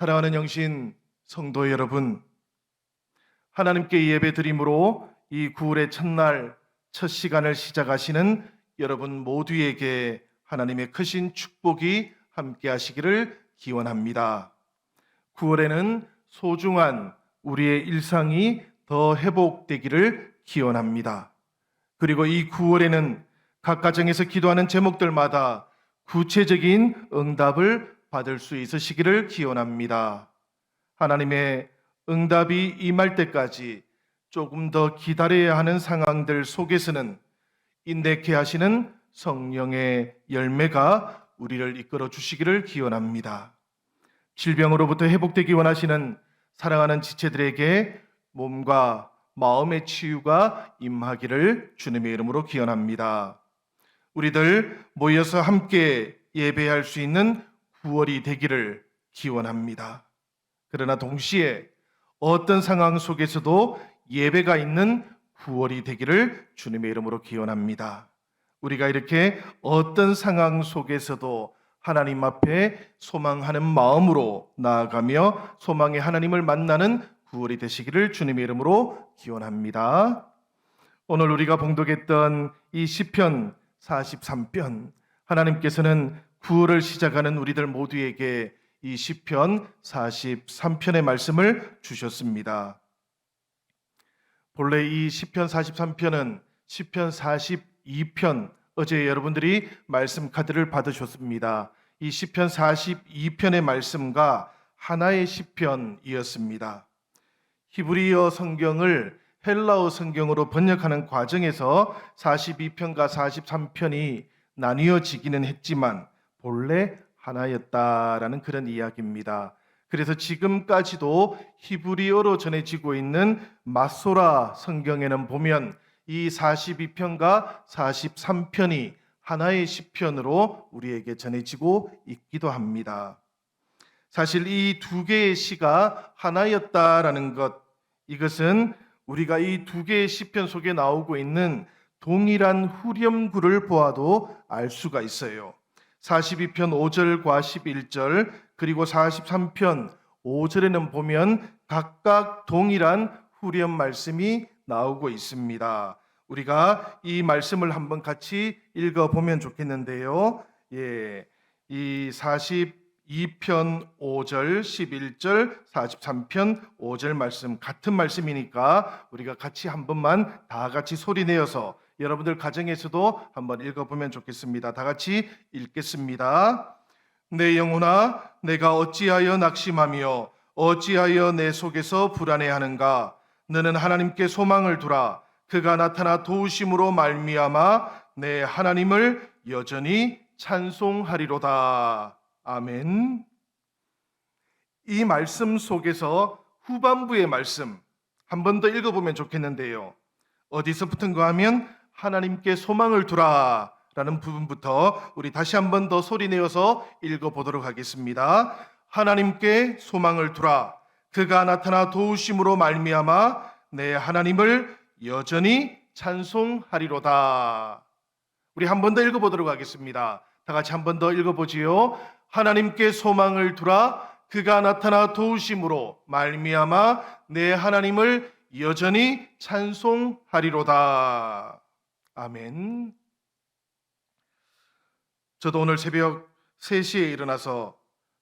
사랑하는 영신 성도 여러분, 하나님께 예배드림으로 이 9월의 첫날 첫 시간을 시작하시는 여러분 모두에게 하나님의 크신 축복이 함께 하시기를 기원합니다. 9월에는 소중한 우리의 일상이 더 회복되기를 기원합니다. 그리고 이 9월에는 각 가정에서 기도하는 제목들마다 구체적인 응답을 받을 수 있으시기를 기원합니다. 하나님의 응답이 임할 때까지 조금 더 기다려야 하는 상황들 속에서는 인내케 하시는 성령의 열매가 우리를 이끌어 주시기를 기원합니다. 질병으로부터 회복되기 원하시는 사랑하는 지체들에게 몸과 마음의 치유가 임하기를 주님의 이름으로 기원합니다. 우리들 모여서 함께 예배할 수 있는 9월이 되기를 기원합니다. 그러나 동시에 어떤 상황 속에서도 예배가 있는 9월이 되기를 주님의 이름으로 기원합니다. 우리가 이렇게 어떤 상황 속에서도 하나님 앞에 소망하는 마음으로 나아가며 소망의 하나님을 만나는 9월이 되시기를 주님의 이름으로 기원합니다. 오늘 우리가 봉독했던 이 시편 43편, 하나님께서는 9월을 시작하는 우리들 모두에게 이 시편 43편의 말씀을 주셨습니다. 본래 이 시편 43편은 시편 42편, 어제 여러분들이 말씀 카드를 받으셨습니다. 이 시편 42편의 말씀과 하나의 시편이었습니다. 히브리어 성경을 헬라어 성경으로 번역하는 과정에서 42편과 43편이 나뉘어지기는 했지만 본래 하나였다라는 그런 이야기입니다. 그래서 지금까지도 히브리어로 전해지고 있는 마소라 성경에는 보면 이 42편과 43편이 하나의 시편으로 우리에게 전해지고 있기도 합니다. 사실 이 두 개의 시가 하나였다라는 것, 이것은 우리가 이 두 개의 시편 속에 나오고 있는 동일한 후렴구를 보아도 알 수가 있어요. 42편 5절과 11절 그리고 43편 5절에는 보면 각각 동일한 후렴 말씀이 나오고 있습니다. 우리가 이 말씀을 한번 같이 읽어보면 좋겠는데요. 이 42편 5절, 11절, 43편 5절 말씀 같은 말씀이니까 우리가 같이 한 번만 다 같이 소리내어서 여러분들 가정에서도 한번 읽어보면 좋겠습니다. 다 같이 읽겠습니다. 내 영혼아, 내가 어찌하여 낙심하며 어찌하여 내 속에서 불안해하는가? 너는 하나님께 소망을 두라. 그가 나타나 도우심으로 말미암아 내 하나님을 여전히 찬송하리로다. 아멘. 이 말씀 속에서 후반부의 말씀 한 번 더 읽어보면 좋겠는데요. 어디서부터인가 하면 하나님께 소망을 두라 라는 부분부터 우리 다시 한 번 더 소리내어서 읽어보도록 하겠습니다. 하나님께 소망을 두라. 그가 나타나 도우심으로 말미암아 내 하나님을 여전히 찬송하리로다. 우리 한 번 더 읽어보도록 하겠습니다. 다 같이 한 번 더 읽어보지요. 하나님께 소망을 두라. 그가 나타나 도우심으로 말미암아 내 하나님을 여전히 찬송하리로다. 아멘. 저도 오늘 새벽 3시에 일어나서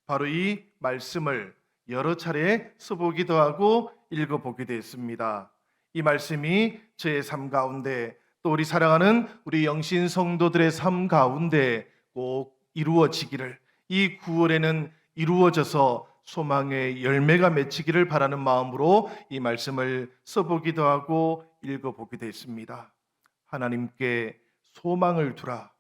바로 이 말씀을 여러 차례 써보기도 하고 읽어보기도 했습니다. 이 말씀이 저의 삶 가운데 또 우리 사랑하는 우리 영신 성도들의 삶 가운데 꼭 이루어지기를, 이 9월에는 이루어져서 소망의 열매가 맺히기를 바라는 마음으로 이 말씀을 써보기도 하고 읽어보기도 했습니다. 하나님께 소망을 두라.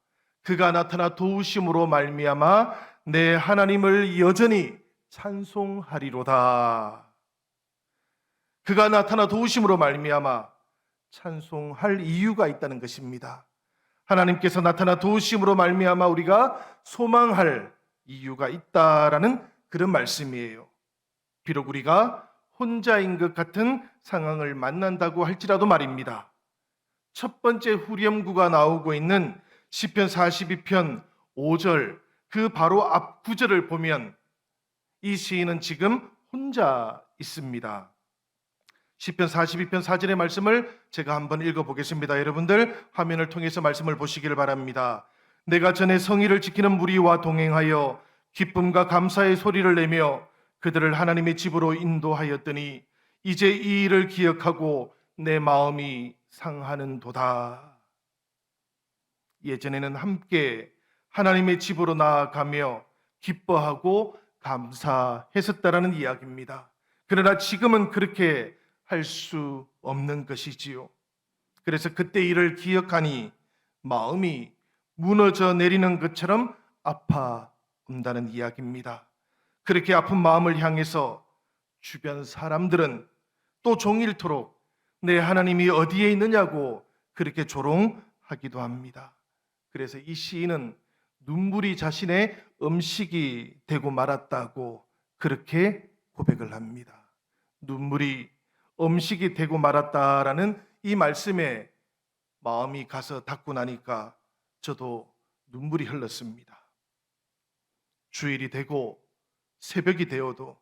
그가 나타나 도우심으로 말미암아 내 하나님을 여전히 찬송하리로다. 그가 나타나 도우심으로 말미암아 찬송할 이유가 있다는 것입니다. 하나님께서 나타나 도우심으로 말미암아 우리가 소망할 이유가 있다라는 그런 말씀이에요. 비록 우리가 혼자인 것 같은 상황을 만난다고 할지라도 말입니다. 첫 번째 후렴구가 나오고 있는 시편 42편 5절 그 바로 앞 구절을 보면 이 시인은 지금 혼자 있습니다. 시편 42편 4절의 말씀을 제가 한번 읽어보겠습니다. 여러분들 화면을 통해서 말씀을 보시기를 바랍니다. 내가 전에 성의를 지키는 무리와 동행하여 기쁨과 감사의 소리를 내며 그들을 하나님의 집으로 인도하였더니 이제 이 일을 기억하고 내 마음이 상하는도다. 예전에는 함께 하나님의 집으로 나아가며 기뻐하고 감사했었다라는 이야기입니다. 그러나 지금은 그렇게 할 수 없는 것이지요. 그래서 그때 일을 기억하니 마음이 무너져 내리는 것처럼 아파온다는 이야기입니다. 그렇게 아픈 마음을 향해서 주변 사람들은 또 종일토록 내 하나님이 어디에 있느냐고 그렇게 조롱하기도 합니다. 그래서 이 시인은 눈물이 자신의 음식이 되고 말았다고 그렇게 고백을 합니다. 눈물이 음식이 되고 말았다라는 이 말씀에 마음이 가서 닿고 나니까 저도 눈물이 흘렀습니다. 주일이 되고 새벽이 되어도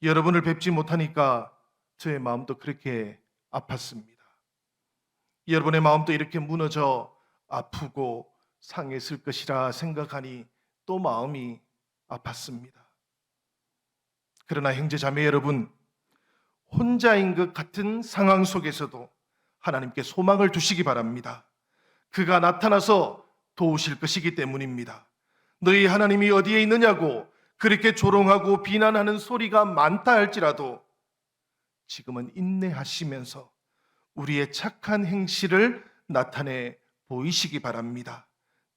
여러분을 뵙지 못하니까 저의 마음도 그렇게 아팠습니다. 여러분의 마음도 이렇게 무너져 아프고 상했을 것이라 생각하니 또 마음이 아팠습니다. 그러나 형제 자매 여러분, 혼자인 것 같은 상황 속에서도 하나님께 소망을 두시기 바랍니다. 그가 나타나서 도우실 것이기 때문입니다. 너희 하나님이 어디에 있느냐고 그렇게 조롱하고 비난하는 소리가 많다 할지라도 지금은 인내하시면서 우리의 착한 행실을 나타내 보이시기 바랍니다.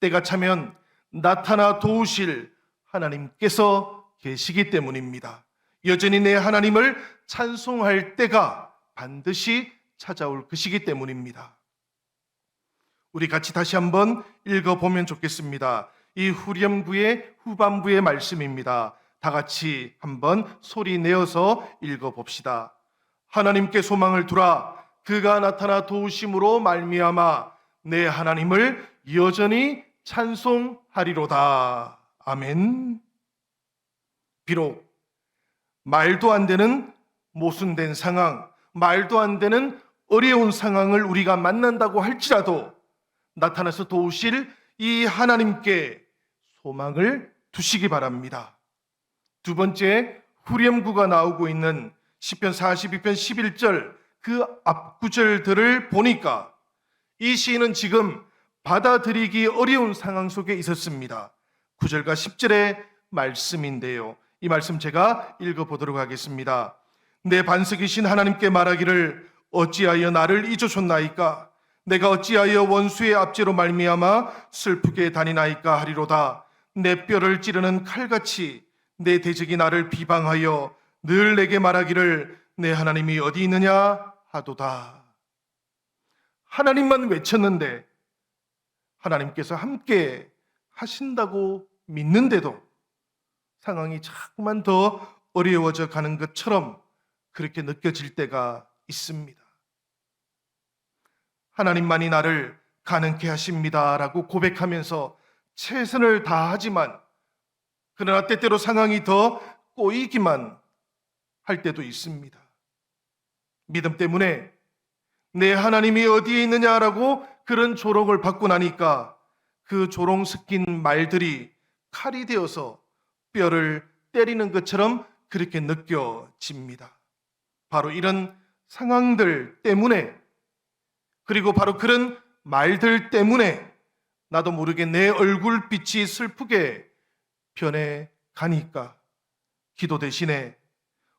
때가 차면 나타나 도우실 하나님께서 계시기 때문입니다. 여전히 내 하나님을 찬송할 때가 반드시 찾아올 것이기 때문입니다. 우리 같이 다시 한번 읽어보면 좋겠습니다. 이 후렴구의 후반부의 말씀입니다. 다 같이 한번 소리 내어서 읽어봅시다. 하나님께 소망을 두라. 그가 나타나 도우심으로 말미암아 내 하나님을 여전히 찬송하리로다. 아멘. 비록 말도 안 되는 모순된 상황, 말도 안 되는 어려운 상황을 우리가 만난다고 할지라도 나타나서 도우실 이 하나님께 소망을 두시기 바랍니다. 두 번째, 후렴구가 나오고 있는 시편 42편 11절 그 앞구절들을 보니까 이 시인은 지금 받아들이기 어려운 상황 속에 있었습니다. 9절과 10절의 말씀인데요. 이 말씀 제가 읽어보도록 하겠습니다. 내 반석이신 하나님께 말하기를 어찌하여 나를 잊으셨나이까? 내가 어찌하여 원수의 압제로 말미암아 슬프게 다니나이까 하리로다. 내 뼈를 찌르는 칼같이 내 대적이 나를 비방하여 늘 내게 말하기를 내 하나님이 어디 있느냐 하도다. 하나님만 외쳤는데 하나님께서 함께 하신다고 믿는데도 상황이 자꾸만 더 어려워져 가는 것처럼 그렇게 느껴질 때가 있습니다. 하나님만이 나를 가능케 하십니다라고 고백하면서 최선을 다하지만 그러나 때때로 상황이 더 꼬이기만 할 때도 있습니다. 믿음 때문에 내 하나님이 어디에 있느냐라고 그런 조롱을 받고 나니까 그 조롱 섞인 말들이 칼이 되어서 뼈를 때리는 것처럼 그렇게 느껴집니다. 바로 이런 상황들 때문에, 그리고 바로 그런 말들 때문에 나도 모르게 내 얼굴빛이 슬프게 변해 가니까 기도 대신에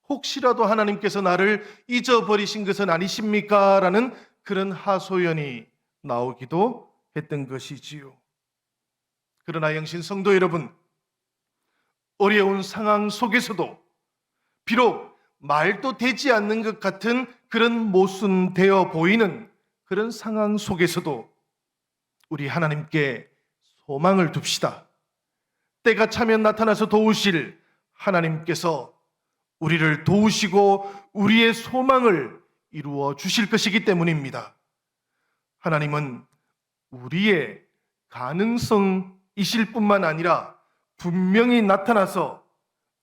혹시라도 하나님께서 나를 잊어버리신 것은 아니십니까? 라는 그런 하소연이 나오기도 했던 것이지요. 그러나 영신 성도 여러분, 어려운 상황 속에서도 비록 말도 되지 않는 것 같은 그런 모순되어 보이는 그런 상황 속에서도 우리 하나님께 소망을 둡시다. 때가 차면 나타나서 도우실 하나님께서 우리를 도우시고 우리의 소망을 이루어 주실 것이기 때문입니다. 하나님은 우리의 가능성이실 뿐만 아니라 분명히 나타나서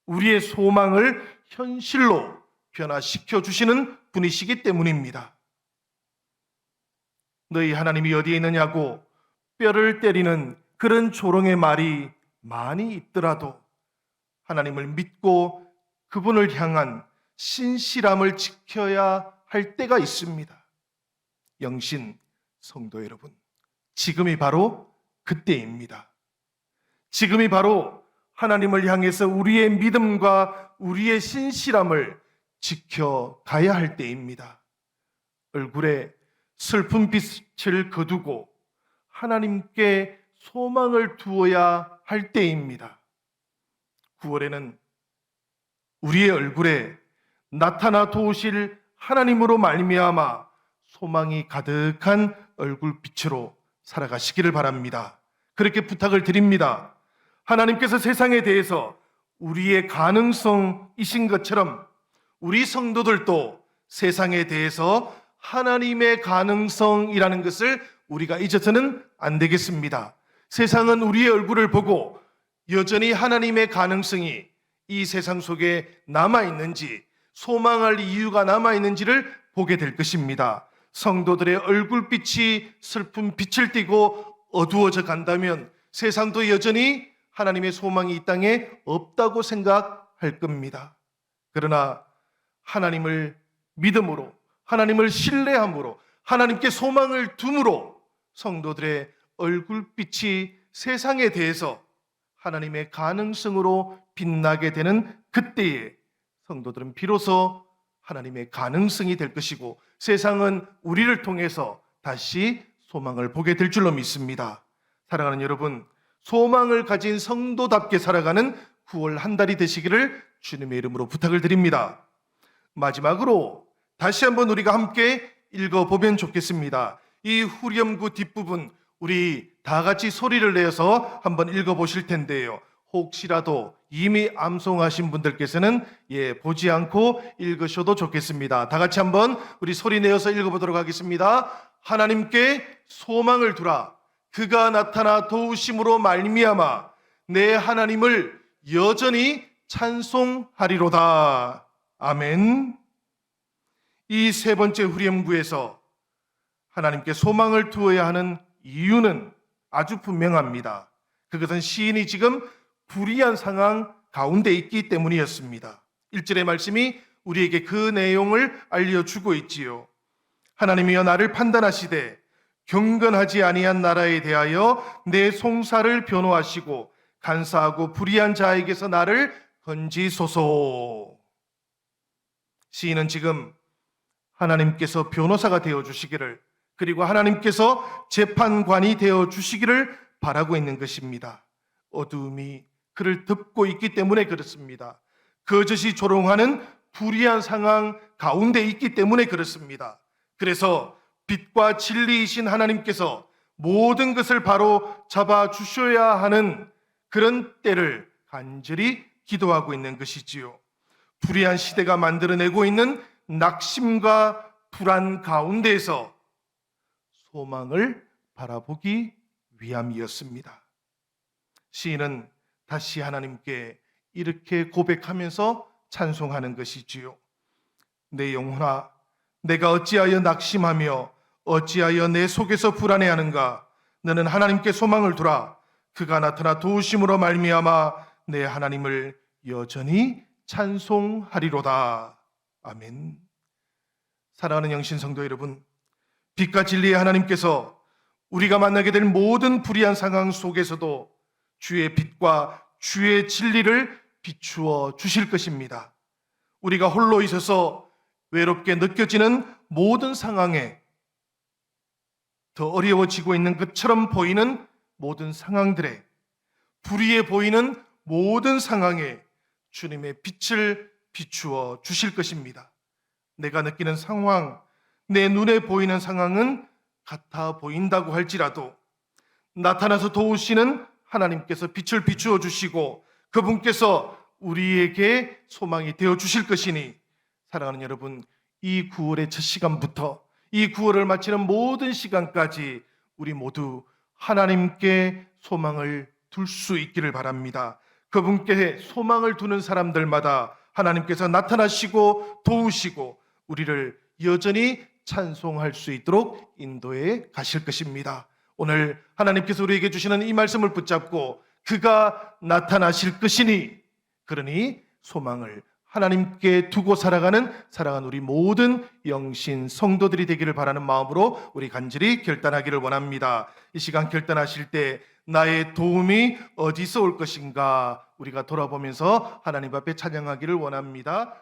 우리의 소망을 현실로 변화시켜 주시는 분이시기 때문입니다. 너희 하나님이 어디에 있느냐고 뼈를 때리는 그런 조롱의 말이 많이 있더라도 하나님을 믿고 그분을 향한 신실함을 지켜야 할 때가 있습니다. 영신 성도 여러분, 지금이 바로 그때입니다. 지금이 바로 하나님을 향해서 우리의 믿음과 우리의 신실함을 지켜가야 할 때입니다. 얼굴에 슬픈 빛을 거두고 하나님께 소망을 두어야 할 때입니다. 9월에는 우리의 얼굴에 나타나 도우실 하나님으로 말미암아 소망이 가득한 얼굴빛으로 살아가시기를 바랍니다. 그렇게 부탁을 드립니다. 하나님께서 세상에 대해서 우리의 가능성이신 것처럼 우리 성도들도 세상에 대해서 하나님의 가능성이라는 것을 우리가 잊어서는 안 되겠습니다. 세상은 우리의 얼굴을 보고 여전히 하나님의 가능성이 이 세상 속에 남아있는지, 소망할 이유가 남아있는지를 보게 될 것입니다. 성도들의 얼굴빛이 슬픈 빛을 띠고 어두워져 간다면 세상도 여전히 하나님의 소망이 이 땅에 없다고 생각할 겁니다. 그러나 하나님을 믿음으로, 하나님을 신뢰함으로, 하나님께 소망을 둠으로 성도들의 얼굴빛이 세상에 대해서 하나님의 가능성으로 빛나게 되는 그때에 성도들은 비로소 하나님의 가능성이 될 것이고 세상은 우리를 통해서 다시 소망을 보게 될 줄로 믿습니다. 사랑하는 여러분, 소망을 가진 성도답게 살아가는 9월 한 달이 되시기를 주님의 이름으로 부탁을 드립니다. 마지막으로 다시 한번 우리가 함께 읽어보면 좋겠습니다. 이 후렴구 뒷부분 우리 다 같이 소리를 내서 한번 읽어보실 텐데요. 혹시라도 이미 암송하신 분들께서는 보지 않고 읽으셔도 좋겠습니다. 다 같이 한번 우리 소리 내어서 읽어보도록 하겠습니다. 하나님께 소망을 두라. 그가 나타나 도우심으로 말미암아 내 하나님을 여전히 찬송하리로다. 아멘. 이 세 번째 후렴구에서 하나님께 소망을 두어야 하는 이유는 아주 분명합니다. 그것은 시인이 지금 불의한 상황 가운데 있기 때문이었습니다. 1절의 말씀이 우리에게 그 내용을 알려주고 있지요. 하나님이여 나를 판단하시되 경건하지 아니한 나라에 대하여 내 송사를 변호하시고 간사하고 불의한 자에게서 나를 건지소서. 시인은 지금 하나님께서 변호사가 되어주시기를, 그리고 하나님께서 재판관이 되어주시기를 바라고 있는 것입니다. 어두움이 그를 덮고 있기 때문에 그렇습니다. 거짓이 조롱하는 불의한 상황 가운데 있기 때문에 그렇습니다. 그래서 빛과 진리이신 하나님께서 모든 것을 바로 잡아주셔야 하는 그런 때를 간절히 기도하고 있는 것이지요. 불의한 시대가 만들어내고 있는 낙심과 불안 가운데에서 소망을 바라보기 위함이었습니다. 시인은 다시 하나님께 이렇게 고백하면서 찬송하는 것이지요. 내 영혼아, 내가 어찌하여 낙심하며 어찌하여 내 속에서 불안해하는가? 너는 하나님께 소망을 두라. 그가 나타나 도우심으로 말미암아 내 하나님을 여전히 찬송하리로다. 아멘. 사랑하는 영신 성도 여러분, 빛과 진리의 하나님께서 우리가 만나게 될 모든 불의한 상황 속에서도 주의 빛과 주의 진리를 비추어 주실 것입니다. 우리가 홀로 있어서 외롭게 느껴지는 모든 상황에, 더 어려워지고 있는 것처럼 보이는 모든 상황들에, 불의해 보이는 모든 상황에 주님의 빛을 비추어 주실 것입니다. 내가 느끼는 상황, 내 눈에 보이는 상황은 같아 보인다고 할지라도 나타나서 도우시는 하나님께서 빛을 비추어 주시고 그분께서 우리에게 소망이 되어 주실 것이니, 사랑하는 여러분, 이 9월의 첫 시간부터 이 9월을 마치는 모든 시간까지 우리 모두 하나님께 소망을 둘 수 있기를 바랍니다. 그분께 소망을 두는 사람들마다 하나님께서 나타나시고 도우시고 우리를 여전히 찬송할 수 있도록 인도해 가실 것입니다. 오늘 하나님께서 우리에게 주시는 이 말씀을 붙잡고 그가 나타나실 것이니, 그러니 소망을 하나님께 두고 살아가는 사랑하는 우리 모든 영신 성도들이 되기를 바라는 마음으로 우리 간절히 결단하기를 원합니다. 이 시간 결단하실 때 나의 도움이 어디서 올 것인가 우리가 돌아보면서 하나님 앞에 찬양하기를 원합니다.